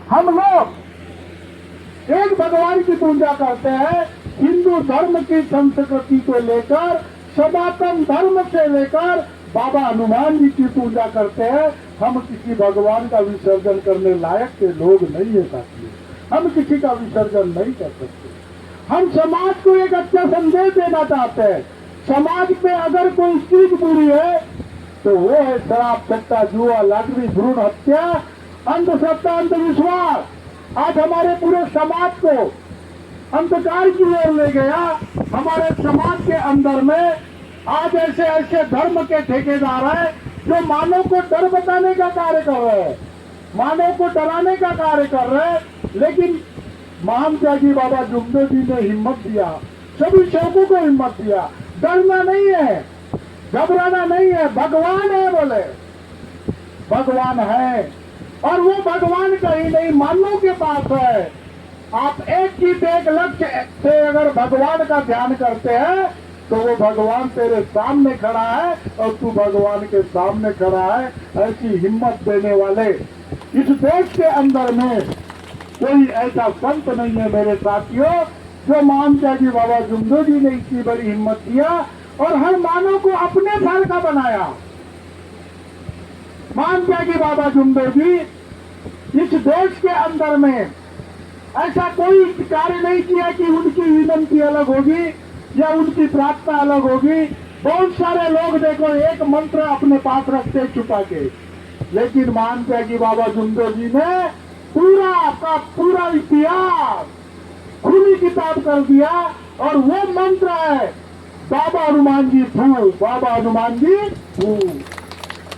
हम लोग एक भगवान की पूजा करते हैं। हिंदू धर्म की संस्कृति को लेकर, सनातन धर्म से लेकर बाबा हनुमान जी की पूजा करते हैं। हम किसी भगवान का विसर्जन करने लायक के लोग नहीं है साथियों। हम किसी का विसर्जन नहीं कर सकते। हम समाज को एक अच्छा संदेश देना चाहते हैं। समाज में अगर कोई चीज बुरी है तो वो है शराब, सट्टा, जुआ, लॉटरी, भ्रूण हत्या, अंधश्रद्धा, अंधविश्वास। आज हमारे पूरे समाज को अंधकार की ओर ले गया। हमारे समाज के अंदर में आज ऐसे ऐसे धर्म के ठेकेदार हैं जो मानव को डर बताने का कार्य कर रहे हैं, मानव को डराने का कार्य कर रहे हैं। लेकिन महान त्यागी बाबा जुमदे जी ने हिम्मत दिया, सभी सेवकों को हिम्मत दिया। डरना नहीं है, घबराना नहीं है, भगवान है बोले, भगवान है। और वो भगवान कहीं नहीं, मानव के पास है। आप एक चीज, एक लक्ष्य से अगर भगवान का ध्यान करते हैं तो वो भगवान तेरे सामने खड़ा है और तू भगवान के सामने खड़ा है। ऐसी हिम्मत देने वाले इस देश के अंदर में कोई ऐसा संत नहीं है मेरे साथियों, जो महान त्यागी बाबा जुमदे जी ने इतनी बड़ी हिम्मत दिया और हर मानव को अपने फल का बनाया। महान त्यागी बाबा जुमदे जी इस देश के अंदर में ऐसा कोई कार्य नहीं किया कि उनकी विनती अलग होगी या उनकी प्रार्थना अलग होगी। बहुत सारे लोग देखो एक मंत्र अपने पास रखते छुपा के, लेकिन महान त्यागी बाबा जुमदे जी ने पूरा का पूरा इतिहास खुली किताब कर दिया। और वो मंत्र है बाबा हनुमान जी फूल, बाबा हनुमान जी फूल।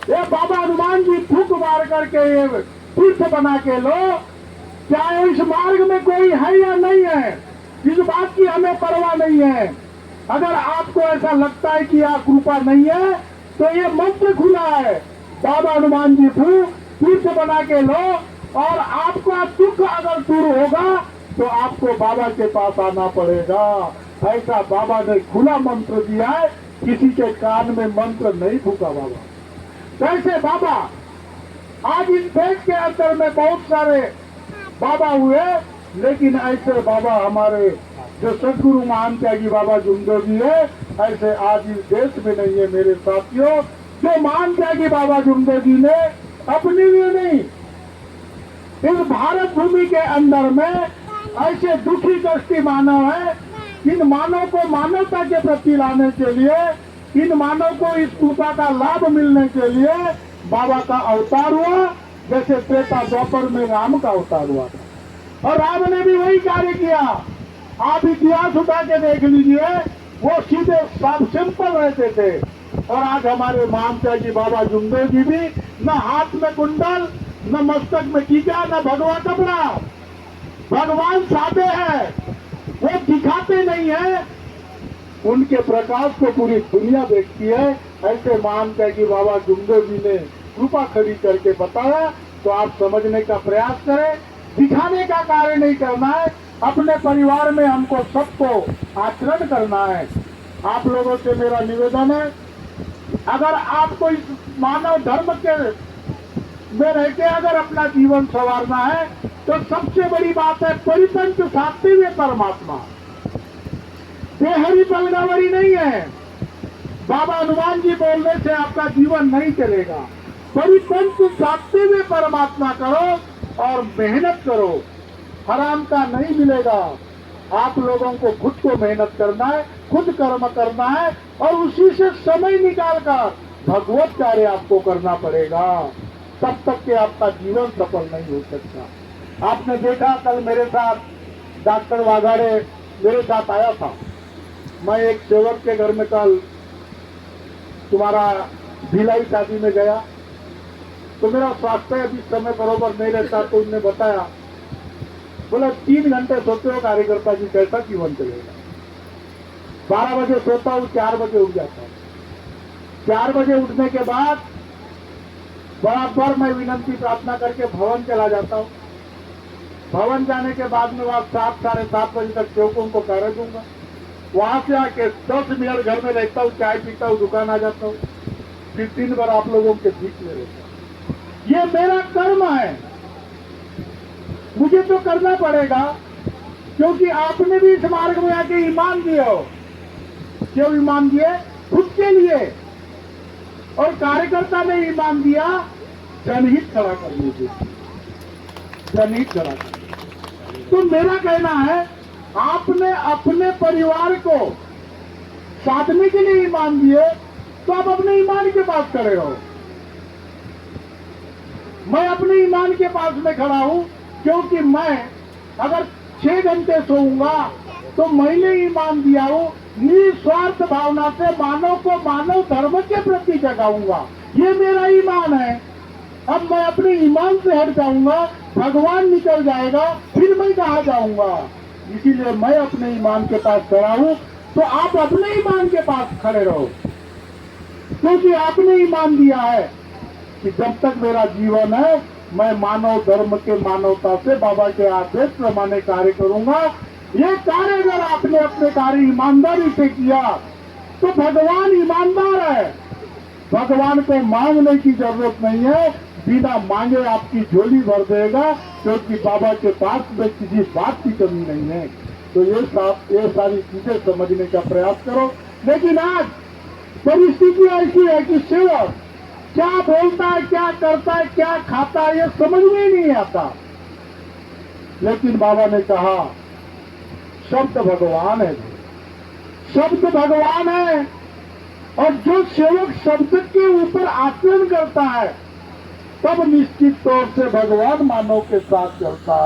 ये बाबा हनुमान जी फूक मार करके ये तीर्थ बना के लो। चाहे इस मार्ग में कोई है या नहीं है, इस बात की हमें परवाह नहीं है। अगर आपको ऐसा लगता है कि यहाँ कृपा नहीं है तो ये मंत्र खुला है, बाबा हनुमान जी फूल, तीर्थ बना के लो। और आपका दुख अगर दूर होगा तो आपको बाबा के पास आना पड़ेगा। ऐसा बाबा ने खुला मंत्र दिया है, किसी के कान में मंत्र नहीं फूका बाबा। कैसे बाबा आज इस देश के अंदर में बहुत सारे बाबा हुए, लेकिन ऐसे बाबा हमारे जो सदगुरु महान त्यागी बाबा जुमदे जी है, ऐसे आज इस देश में नहीं है मेरे साथियों। जो महान त्यागी बाबा जुमदे जी ने अपने लिए नहीं, इस भारत भूमि के अंदर में ऐसे दुखी कष्टी मानव है, इन मानव को मानवता के प्रति लाने के लिए, इन मानव को इस कृपा का लाभ मिलने के लिए बाबा का अवतार हुआ। जैसे त्रेता द्वापर में राम का अवतार हुआ था और राम ने भी वही कार्य किया। आप इतिहास उठा के देख लीजिए, वो सीधे साफ सिंपल रहते थे। और आज हमारे महान त्यागी बाबा जुमदे जी भी न हाथ में कुंडल, न मस्तक में टीका, न भगवा कपड़ा। भगवान सादे हैं, वो दिखाते नहीं है, उनके प्रकाश को पूरी दुनिया देखती है। ऐसे महान त्यागी बाबा जुमदे जी ने कृपा खड़ी करके बताया। तो आप समझने का प्रयास करें, दिखाने का कार्य नहीं करना है। अपने परिवार में हमको सबको आचरण करना है। आप लोगों से मेरा निवेदन है, अगर आपको इस मानव धर्म के में रहकर अगर अपना जीवन संवारना है तो सबसे बड़ी बात है परिपंच साधते हुए परमात्मा। बेहरी पगड़ावरी नहीं है। बाबा हनुमान जी बोलने से आपका जीवन नहीं चलेगा। परिपंच साधते हुए परमात्मा करो और मेहनत करो, हराम का नहीं मिलेगा। आप लोगों को खुद को मेहनत करना है, खुद कर्म करना है और उसी से समय निकालकर भगवत कार्य आपको करना पड़ेगा। तब तक के आपका जीवन सफल नहीं हो सकता। आपने देखा कल मेरे साथ डॉक्टर वाघाड़े मेरे साथ आया था। मैं एक सेवक के घर में कल तुम्हारा भिलाई शादी में गया तो मेरा स्वास्थ्य अभी समय बरोबर नहीं रहता, तो उन्होंने बताया, बोला 3 घंटे सोते हो कार्यकर्ता जी कैसा जीवन चलेगा। 12 बजे सोता हूँ, 4 बजे उठ जाता हूँ। 4 बजे उठने के बाद बराबर मैं विनंती प्रार्थना करके भवन चला जाता हूँ। भवन जाने के बाद में वहां 7 साढ़े 7 बजे तक सेवकों को कार्य दूंगा। वहां से आके 10 मिनट घर में रहता हूँ, चाय पीता हूँ, दुकान आ जाता हूँ, फिर 3 बार आप लोगों के बीच में रहता हूँ। ये मेरा कर्म है। तो करना पड़ेगा, क्योंकि आपने भी इस मार्ग में आके ईमान दिए हो। क्यों ईमान दिए? खुद के लिए। और कार्यकर्ता ने ईमान दिया जनहित खड़ा करने के लिए, जनहित खड़ा करने। तो मेरा कहना है, आपने अपने परिवार को साधने के लिए ईमान दिए, तो आप अपने ईमान के पास खड़े हो। मैं अपने ईमान के पास में खड़ा हूं, क्योंकि मैं अगर 6 घंटे सोऊंगा तो मैंने ईमान दिया हूं निस्वार्थ भावना से मानव को मानव धर्म के प्रति जगाऊंगा। ये मेरा ईमान है। अब मैं अपने ईमान से हट जाऊंगा, भगवान निकल जाएगा, फिर मैं कहाँ जाऊंगा? इसीलिए मैं अपने ईमान के पास खड़ा हूं। तो आप अपने ईमान के पास खड़े रहो, क्योंकि आपने ईमान दिया है कि जब तक मेरा जीवन है मैं मानव धर्म के मानवता से बाबा के आदेश प्रमाणे कार्य करूंगा। ये कार्य अगर आपने अपने कार्य ईमानदारी से किया तो भगवान ईमानदार है। भगवान को मांगने की जरूरत नहीं है, बिना मांगे आपकी झोली भर देगा, क्योंकि बाबा के पास में किसी बात की कमी नहीं है। तो ये सारी चीजें समझने का प्रयास करो। लेकिन आज परिस्थिति ऐसी है कि सेवक क्या बोलता है, क्या करता है, क्या खाता है, ये समझ में ही नहीं आता। लेकिन बाबा ने कहा शब्द भगवान है, शब्द भगवान है। और जो सेवक शब्द के ऊपर आचरण करता है तब निश्चित तौर से भगवान मानव के साथ चलता है।